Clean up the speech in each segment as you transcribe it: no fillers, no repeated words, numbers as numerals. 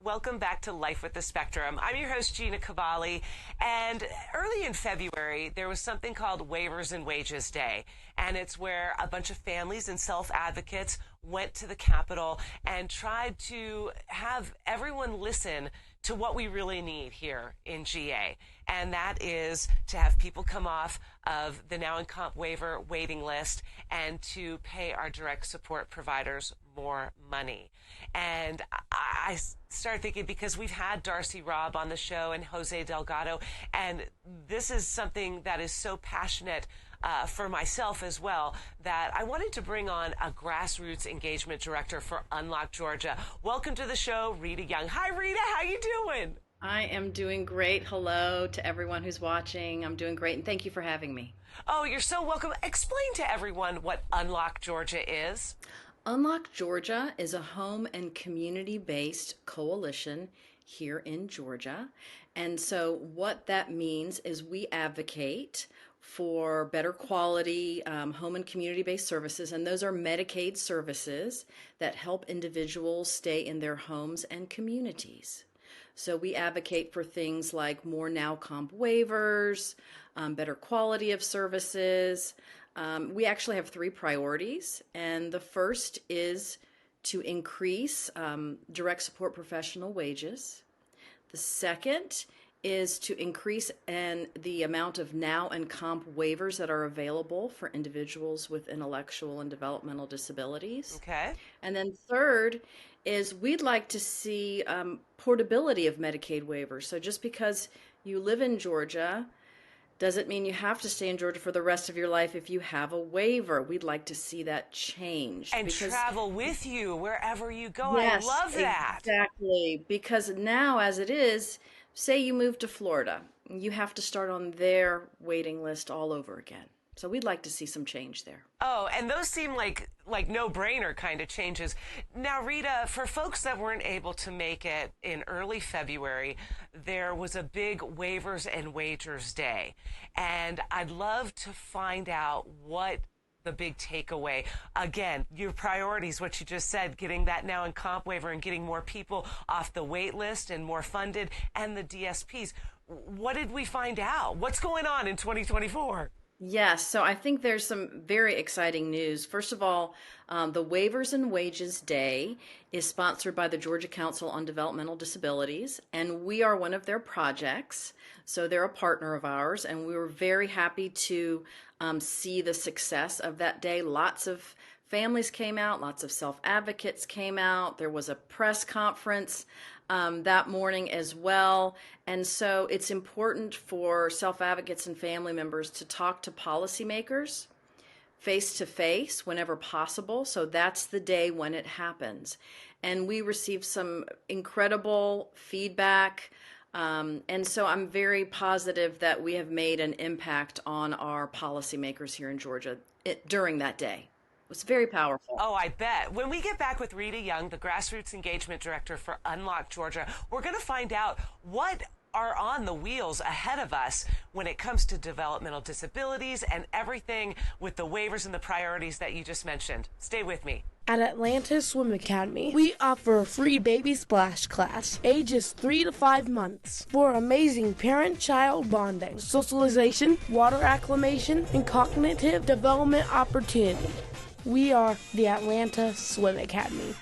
Welcome back to Life with the Spectrum. I'm your host, Gina Cavalli, and early in February, there was something called Waivers and Wages Day, and it's where a bunch of families and self-advocates went to the Capitol and tried to have everyone listen to what we really need here in GA, and that is to have people come off of the now in comp waiver waiting list and to pay our direct support providers more money. And I started thinking, because we've had Darcy Robb on the show and Jose Delgado, and this is something that is so passionate for myself as well, that I wanted to bring on a Grassroots Engagement Director for Unlock Georgia. Welcome to the show, Rita Young. Hi, Rita. How you doing? I am doing great. Hello to everyone who's watching. I'm doing great, and thank you for having me. Oh, you're so welcome. Explain to everyone what Unlock Georgia is. Unlock Georgia is a home and community-based coalition here in Georgia. And so what that means is we advocate for better quality home and community-based services, and those are Medicaid services that help individuals stay in their homes and communities. So we advocate for things like more now comp waivers, better quality of services. We actually have three priorities, and the first is to increase direct support professional wages. The second is to increase the amount of now and comp waivers that are available for individuals with intellectual and developmental disabilities. Okay. And then third is we'd like to see portability of Medicaid waivers. So just because you live in Georgia doesn't mean you have to stay in Georgia for the rest of your life if you have a waiver. We'd like to see that change. And travel with you wherever you go. Yes, I love that. Exactly. Because now, as it is, say you move to Florida, you have to start on their waiting list all over again. So we'd like to see some change there. Oh, and those seem like no-brainer kind of changes. Now, Rita, for folks that weren't able to make it in early February, there was a big Waivers and Wagers Day. And I'd love to find out what the big takeaway, again, your priorities, what you just said, getting that now in comp waiver and getting more people off the wait list and more funded, and the DSPs. What did we find out? What's going on in 2024? Yes, so I think there's some very exciting news. First of all, the Waivers and Wages Day is sponsored by the Georgia Council on Developmental Disabilities, and we are one of their projects. So they're a partner of ours, and we were very happy to see the success of that day. Lots of families came out, lots of self-advocates came out. There was a press conference that morning as well. And so it's important for self-advocates and family members to talk to policymakers face to face whenever possible. So that's the day when it happens. And we received some incredible feedback. And so I'm very positive that we have made an impact on our policymakers here in Georgia during that day. It was very powerful. Oh, I bet. When we get back with Rita Young, the Grassroots Engagement Director for Unlock Georgia, we're going to find out what are on the wheels ahead of us when it comes to developmental disabilities and everything with the waivers and the priorities that you just mentioned. Stay with me. At Atlanta Swim Academy, we offer a free baby splash class, ages 3 to 5 months, for amazing parent-child bonding, socialization, water acclimation, and cognitive development opportunity. We are the Atlanta Swim Academy.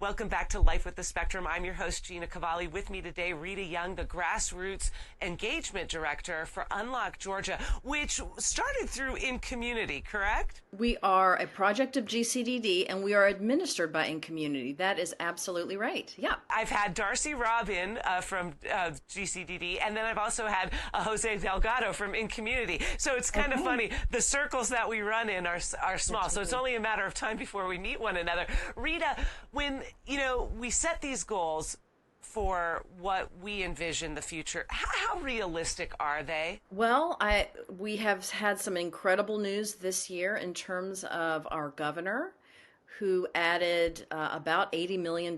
Welcome back to Life with the Spectrum. I'm your host, Gina Cavalli. With me today, Rita Young, the Grassroots Engagement Director for Unlock Georgia, which started through In Community, correct? We are a project of GCDD, and we are administered by In Community. That is absolutely right. Yeah. I've had Darcy Robb in from GCDD, and then I've also had Jose Delgado from In Community. So it's kind of funny. The circles that we run in are small, so it's only a matter of time before we meet one another. Rita, when we set these goals for what we envision the future, how realistic are they? Well, we have had some incredible news this year in terms of our governor, who added about $80 million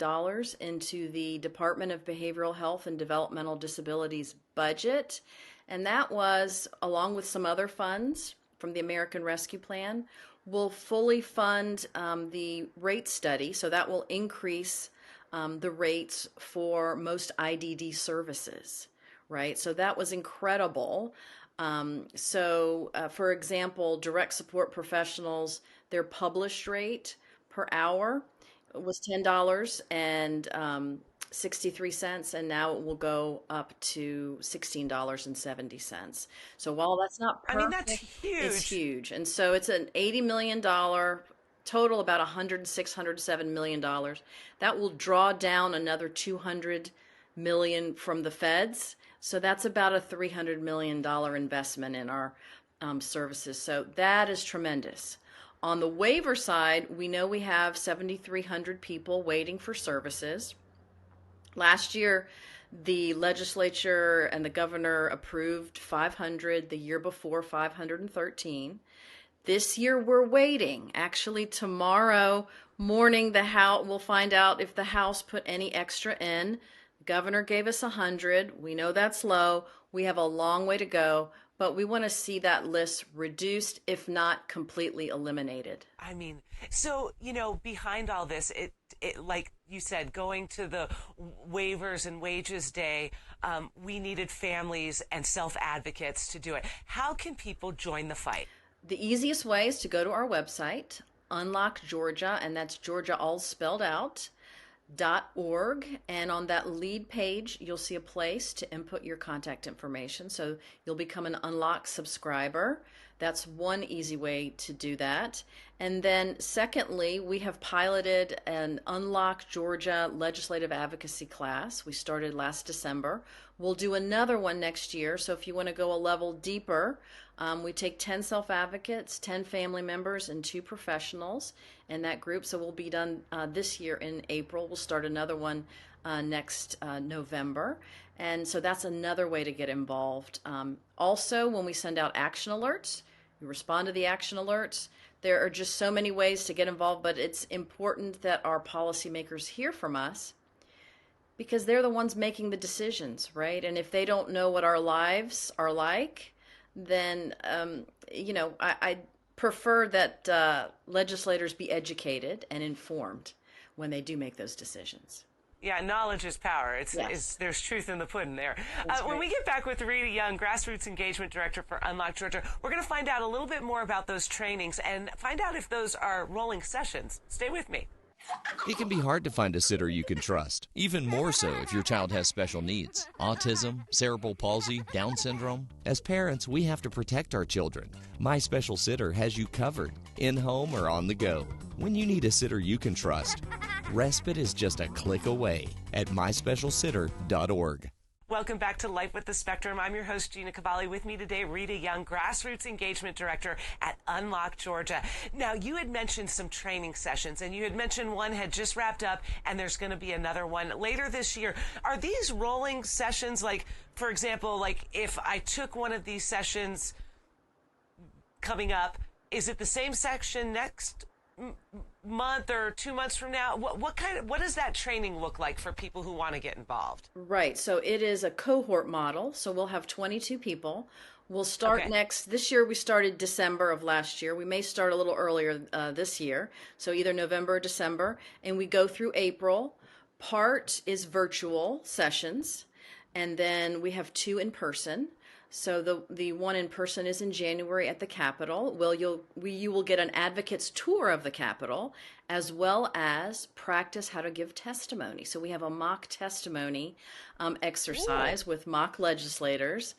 into the Department of Behavioral Health and Developmental Disabilities budget. And that was, along with some other funds from the American Rescue Plan, will fully fund the rate study. So that will increase the rates for most IDD services, right? So that was incredible. For example, direct support professionals, their published rate per hour was $10 and 63 cents, and now it will go up to $16.70. So while that's not I mean, that's perfect, it's huge. huge. And so it's an $80 million total, about $106-107 million. That will draw down another 200 million from the feds. So that's about a $300 million investment in our services. So that is tremendous. On the waiver side, we know we have 7,300 people waiting for services. Last year, the legislature and the governor approved 500, the year before 513. This year we're waiting. Actually, tomorrow morning we'll find out if the House put any extra in. The governor gave us 100. We know that's low. We have a long way to go, but we want to see that list reduced, if not completely eliminated. I mean, so, behind all this, it like you said, going to the Waivers and Wages Day, we needed families and self-advocates to do it. How can people join the fight? The easiest way is to go to our website, Unlock Georgia, and that's Georgia all spelled out, .org, and on that lead page you'll see a place to input your contact information, so you'll become an Unlock subscriber. That's one easy way to do that. And then secondly, we have piloted an Unlock Georgia legislative advocacy class. We started last December. We'll do another one next year, so if you want to go a level deeper, we take 10 self-advocates, 10 family members, and 2 professionals in that group. So we'll be done this year in April. We'll start another one next November. And so that's another way to get involved. Also, when we send out action alerts, we respond to the action alerts. There are just so many ways to get involved, but it's important that our policymakers hear from us because they're the ones making the decisions, right? And if they don't know what our lives are like, then, I prefer that legislators be educated and informed when they do make those decisions. Yeah, knowledge is power. There's truth in the pudding there. When we get back with Rita Young, Grassroots Engagement Director for Unlock Georgia, we're going to find out a little bit more about those trainings and find out if those are rolling sessions. Stay with me. It can be hard to find a sitter you can trust, even more so if your child has special needs, autism, cerebral palsy, Down syndrome. As parents, we have to protect our children. My Special Sitter has you covered, in-home or on the go. When you need a sitter you can trust, respite is just a click away at myspecialsitter.org. Welcome back to Life with the Spectrum. I'm your host, Gina Cavalli. With me today, Rita Young, Grassroots Engagement Director at Unlock Georgia. Now, you had mentioned some training sessions, and you had mentioned one had just wrapped up, and there's going to be another one later this year. Are these rolling sessions, like, for example, like if I took one of these sessions coming up, is it the same section next month or 2 months from now? What does that training look like for people who want to get involved? Right. So it is a cohort model. So we'll have 22 people. We'll start this year. We started December of last year. We may start a little earlier this year. So either November or December, and we go through April. Part is virtual sessions, and then we have 2 in person. So the one in person is in January at the Capitol. Well, you will get an advocate's tour of the Capitol, as well as practice how to give testimony. So we have a mock testimony exercise with mock legislators.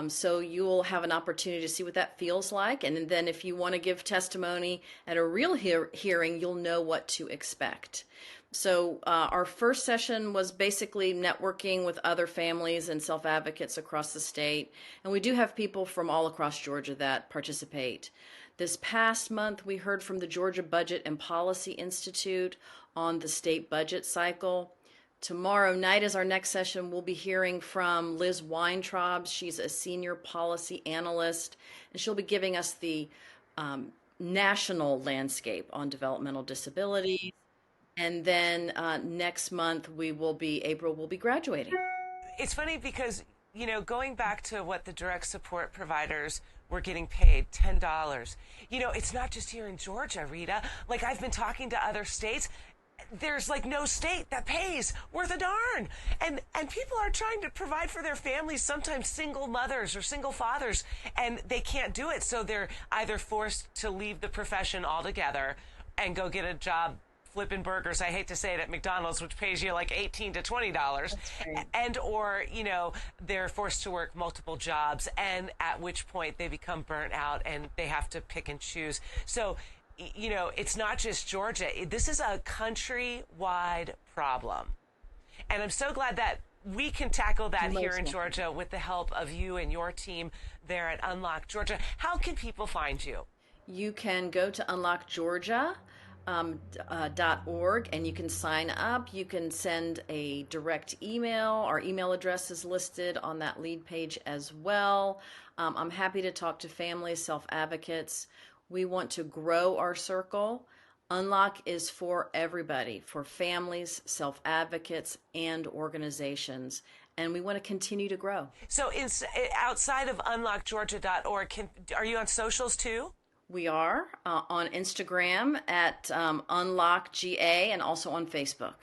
So you will have an opportunity to see what that feels like. And then if you want to give testimony at a real hearing, you'll know what to expect. So our first session was basically networking with other families and self-advocates across the state. And we do have people from all across Georgia that participate. This past month, we heard from the Georgia Budget and Policy Institute on the state budget cycle. Tomorrow night is our next session. We'll be hearing from Liz Weintraub. She's a senior policy analyst, and she'll be giving us the national landscape on developmental disabilities. And then next month, April, we'll be graduating. It's funny because, going back to what the direct support providers were getting paid, $10. It's not just here in Georgia, Rita. Like, I've been talking to other states. there's like no state that pays worth a darn. And people are trying to provide for their families, sometimes single mothers or single fathers, and they can't do it. So they're either forced to leave the profession altogether and go get a job flipping burgers, I hate to say it, at McDonald's, which pays you like $18 to $20. Right. And or, they're forced to work multiple jobs, and at which point they become burnt out and they have to pick and choose. So, it's not just Georgia. This is a countrywide problem. And I'm so glad that we can tackle that here in Georgia with the help of you and your team there at Unlock Georgia. How can people find you? You can go to unlockgeorgia.org and you can sign up. You can send a direct email. Our email address is listed on that lead page as well. I'm happy to talk to families, self-advocates. We want to grow our circle. Unlock is for everybody, for families, self-advocates, and organizations. And we want to continue to grow. So outside of unlockgeorgia.org, are you on socials too? We are on Instagram at UnlockGA and also on Facebook.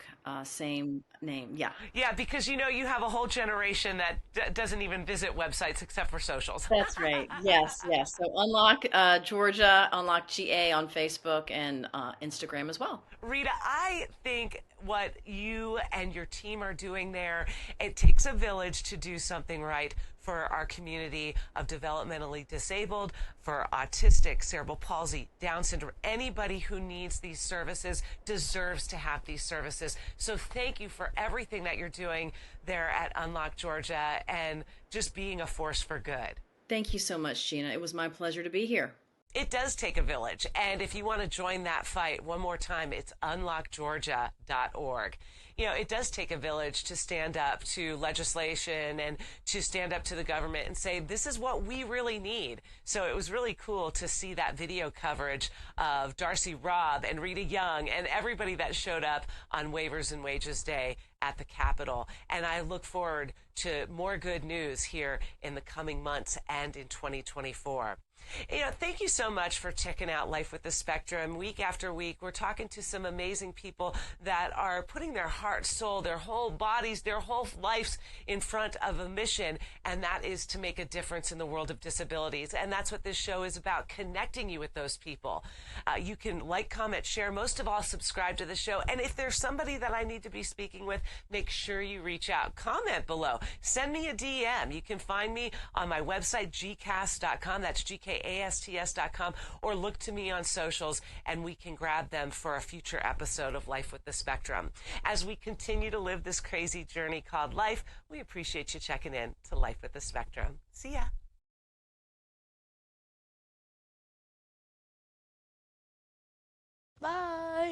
Same name, yeah. Yeah, because you have a whole generation that doesn't even visit websites except for socials. That's right. Yes. So Unlock Georgia, Unlock GA on Facebook and Instagram as well. Rita, I think what you and your team are doing there, it takes a village to do something right for our community of developmentally disabled, for autistic, cerebral palsy, Down syndrome. Anybody who needs these services deserves to have these services. So thank you for everything that you're doing there at Unlock Georgia and just being a force for good. Thank you so much, Gina. It was my pleasure to be here. It does take a village. And if you want to join that fight, one more time, it's unlockgeorgia.org. It does take a village to stand up to legislation and to stand up to the government and say, this is what we really need. So it was really cool to see that video coverage of Darcy Robb and Rita Young and everybody that showed up on Waivers and Wages Day at the Capitol. And I look forward to more good news here in the coming months and in 2024. Thank you so much for checking out Life with the Spectrum. Week after week, we're talking to some amazing people that are putting their heart, soul, their whole bodies, their whole lives in front of a mission, and that is to make a difference in the world of disabilities. And that's what this show is about, connecting you with those people. You can like, comment, share, most of all, subscribe to the show. And if there's somebody that I need to be speaking with, make sure you reach out. Comment below. Send me a DM. You can find me on my website, gcast.com. That's GKASTS.com, or look to me on socials and we can grab them for a future episode of Life with the Spectrum. As we continue to live this crazy journey called life, we appreciate you checking in to Life with the Spectrum. See ya. Bye.